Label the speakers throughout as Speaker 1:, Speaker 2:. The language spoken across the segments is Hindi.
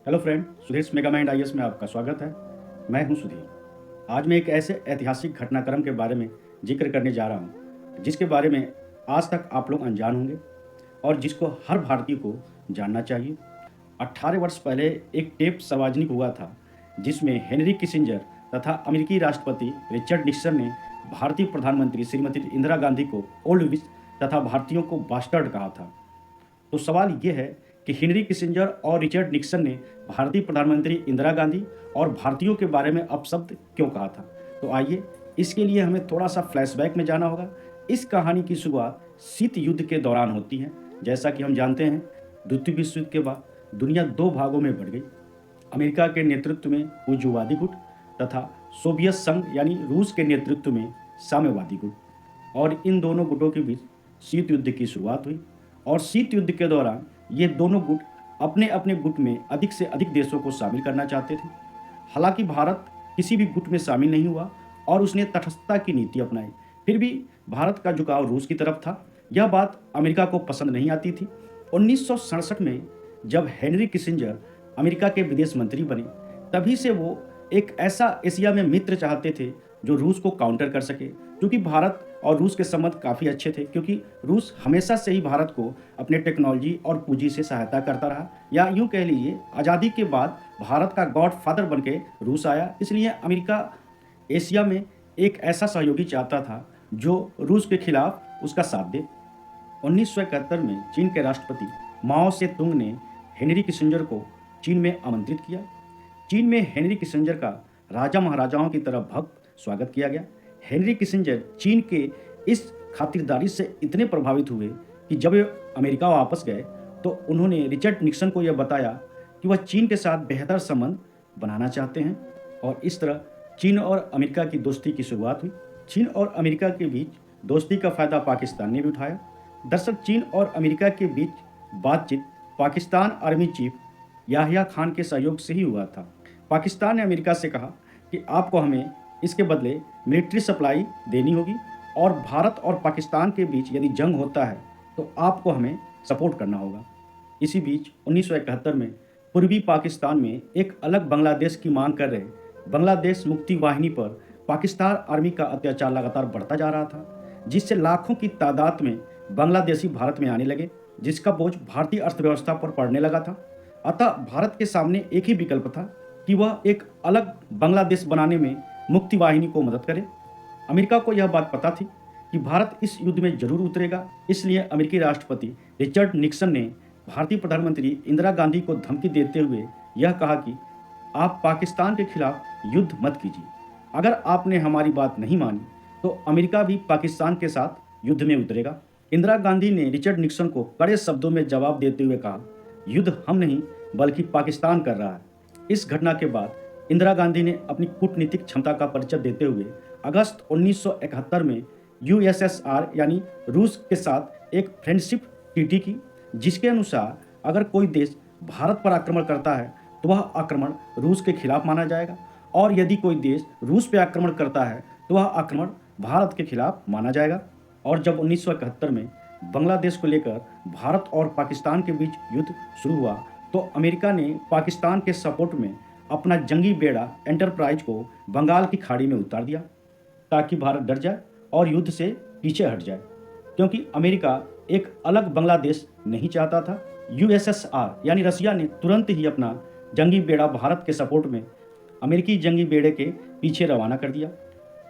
Speaker 1: हेलो फ्रेंड, सुधीर मेगामाइंड आईएएस में आपका स्वागत है। मैं हूं सुधीर। आज मैं एक ऐसे ऐतिहासिक घटनाक्रम के बारे में जिक्र करने जा रहा हूं जिसके बारे में आज तक आप लोग अनजान होंगे और जिसको हर भारतीय को जानना चाहिए। 18 वर्ष पहले एक टेप सार्वजनिक हुआ था जिसमें हेनरी किसिंजर तथा अमेरिकी राष्ट्रपति रिचर्ड निक्सन ने भारतीय प्रधानमंत्री श्रीमती इंदिरा गांधी को ओल्ड विच तथा भारतीयों को बास्टर्ड कहा था। तो सवाल ये है कि हेनरी किसिंजर और रिचर्ड निक्सन ने भारतीय प्रधानमंत्री इंदिरा गांधी और भारतीयों के बारे में अपशब्द क्यों कहा था। तो आइए, इसके लिए हमें थोड़ा सा फ्लैशबैक में जाना होगा। इस कहानी की शुरुआत शीत युद्ध के दौरान होती है। जैसा कि हम जानते हैं, द्वितीय विश्व युद्ध के बाद दुनिया दो भागों में बढ़ गई। अमेरिका के नेतृत्व में पूज्यवादी गुट तथा सोवियत संघ यानी रूस के नेतृत्व में साम्यवादी गुट, और इन दोनों गुटों के बीच शीत युद्ध की शुरुआत हुई। और शीत युद्ध के दौरान ये दोनों गुट अपने अपने गुट में अधिक से अधिक देशों को शामिल करना चाहते थे। हालांकि भारत किसी भी गुट में शामिल नहीं हुआ और उसने तटस्थता की नीति अपनाई। फिर भी भारत का झुकाव रूस की तरफ था। यह बात अमेरिका को पसंद नहीं आती थी। 1967 में जब हेनरी किसिंजर अमेरिका के विदेश मंत्री बने, तभी से वो एक ऐसा एशिया में मित्र चाहते थे जो रूस को काउंटर कर सके, क्योंकि भारत और रूस के संबंध काफ़ी अच्छे थे। क्योंकि रूस हमेशा से ही भारत को अपने टेक्नोलॉजी और पूंजी से सहायता करता रहा, या यूँ कह लीजिए आज़ादी के बाद भारत का गॉड फादर बन के रूस आया। इसलिए अमेरिका एशिया में एक ऐसा सहयोगी चाहता था जो रूस के खिलाफ उसका साथ दे। 1971 में चीन के राष्ट्रपति माओ से तुंग ने हेनरी किसिंजर को चीन में आमंत्रित किया। चीन में हेनरी किसिंजर का राजा महाराजाओं की तरह भव्य स्वागत किया गया। हेनरी किसिंजर चीन के इस खातिरदारी से इतने प्रभावित हुए कि जब वे अमेरिका वापस गए तो उन्होंने रिचर्ड निक्सन को यह बताया कि वह चीन के साथ बेहतर संबंध बनाना चाहते हैं, और इस तरह चीन और अमेरिका की दोस्ती की शुरुआत हुई। चीन और अमेरिका के बीच दोस्ती का फ़ायदा पाकिस्तान ने भी उठाया। दरअसल चीन और अमेरिका के बीच बातचीत पाकिस्तान आर्मी चीफ याहिया खान के सहयोग से ही हुआ था। पाकिस्तान ने अमेरिका से कहा कि आपको हमें इसके बदले मिलिट्री सप्लाई देनी होगी, और भारत और पाकिस्तान के बीच यदि जंग होता है तो आपको हमें सपोर्ट करना होगा। इसी बीच 1971 में पूर्वी पाकिस्तान में एक अलग बांग्लादेश की मांग कर रहे बांग्लादेश मुक्ति वाहिनी पर पाकिस्तान आर्मी का अत्याचार लगातार बढ़ता जा रहा था, जिससे लाखों की तादाद में बांग्लादेशी भारत में आने लगे, जिसका बोझ भारतीय अर्थव्यवस्था पर पड़ने लगा था। अतः भारत के सामने एक ही विकल्प था कि वह एक अलग बांग्लादेश बनाने में मुक्ति वाहिनी को मदद करे। अमेरिका को यह बात पता थी कि भारत इस युद्ध में जरूर उतरेगा। इसलिए अमेरिकी राष्ट्रपति रिचर्ड निक्सन ने भारतीय प्रधानमंत्री इंदिरा गांधी को धमकी देते हुए यह कहा कि आप पाकिस्तान के खिलाफ युद्ध मत कीजिए। अगर आपने हमारी बात नहीं मानी तो अमेरिका भी पाकिस्तान के साथ युद्ध में उतरेगा। इंदिरा गांधी ने रिचर्ड निक्सन को कड़े शब्दों में जवाब देते हुए कहा, युद्ध हम नहीं बल्कि पाकिस्तान कर रहा है। इस घटना के बाद इंदिरा गांधी ने अपनी कूटनीतिक क्षमता का परिचय देते हुए अगस्त 1971 में यूएसएसआर यानी रूस के साथ एक फ्रेंडशिप ट्रीटी की, जिसके अनुसार अगर कोई देश भारत पर आक्रमण करता है तो वह आक्रमण रूस के खिलाफ माना जाएगा, और यदि कोई देश रूस पर आक्रमण करता है तो वह आक्रमण भारत के खिलाफ माना जाएगा। और जब 1971 में बांग्लादेश को लेकर भारत और पाकिस्तान के बीच युद्ध शुरू हुआ तो अमेरिका ने पाकिस्तान के सपोर्ट में अपना जंगी बेड़ा एंटरप्राइज को बंगाल की खाड़ी में उतार दिया, ताकि भारत डर जाए और युद्ध से पीछे हट जाए। क्योंकि अमेरिका एक अलग बांग्लादेश नहीं चाहता था, यूएसएसआर यानी रसिया ने तुरंत ही अपना जंगी बेड़ा भारत के सपोर्ट में अमेरिकी जंगी बेड़े के पीछे रवाना कर दिया,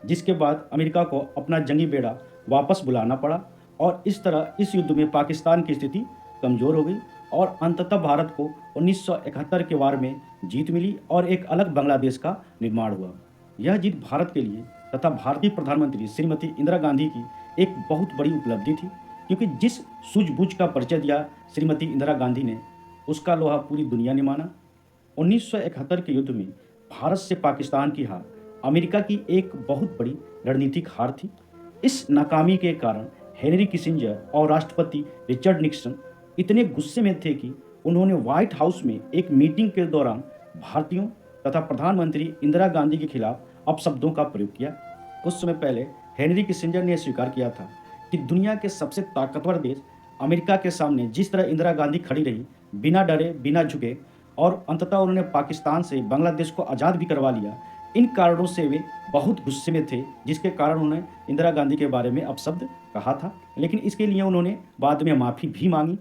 Speaker 1: जिसके बाद अमेरिका को अपना जंगी बेड़ा वापस बुलाना पड़ा। और इस तरह इस युद्ध में पाकिस्तान की स्थिति कमज़ोर हो गई और अंततः भारत को 1971 के वार में जीत मिली और एक अलग बांग्लादेश का निर्माण हुआ। यह जीत भारत के लिए तथा भारतीय प्रधानमंत्री श्रीमती इंदिरा गांधी की एक बहुत बड़ी उपलब्धि थी, क्योंकि जिस सूझबूझ का परिचय दिया श्रीमती इंदिरा गांधी ने, उसका लोहा पूरी दुनिया ने माना। 1971 के युद्ध में भारत से पाकिस्तान की हार अमेरिका की एक बहुत बड़ी रणनीतिक हार थी। इस नाकामी के कारण हेनरी किसिंजर और राष्ट्रपति रिचर्ड निक्सन इतने गुस्से में थे कि उन्होंने व्हाइट हाउस में एक मीटिंग के दौरान भारतीयों तथा प्रधानमंत्री इंदिरा गांधी के खिलाफ अपशब्दों का प्रयोग किया। कुछ समय पहले हेनरी किसिंजर ने स्वीकार किया था कि दुनिया के सबसे ताकतवर देश अमेरिका के सामने जिस तरह इंदिरा गांधी खड़ी रही, बिना डरे बिना झुके, और अंततः उन्होंने पाकिस्तान से बांग्लादेश को आज़ाद भी करवा लिया। इन कारणों से वे बहुत गुस्से में थे, जिसके कारण उन्होंने इंदिरा गांधी के बारे में अपशब्द कहा था। लेकिन इसके लिए उन्होंने बाद में माफ़ी भी मांगी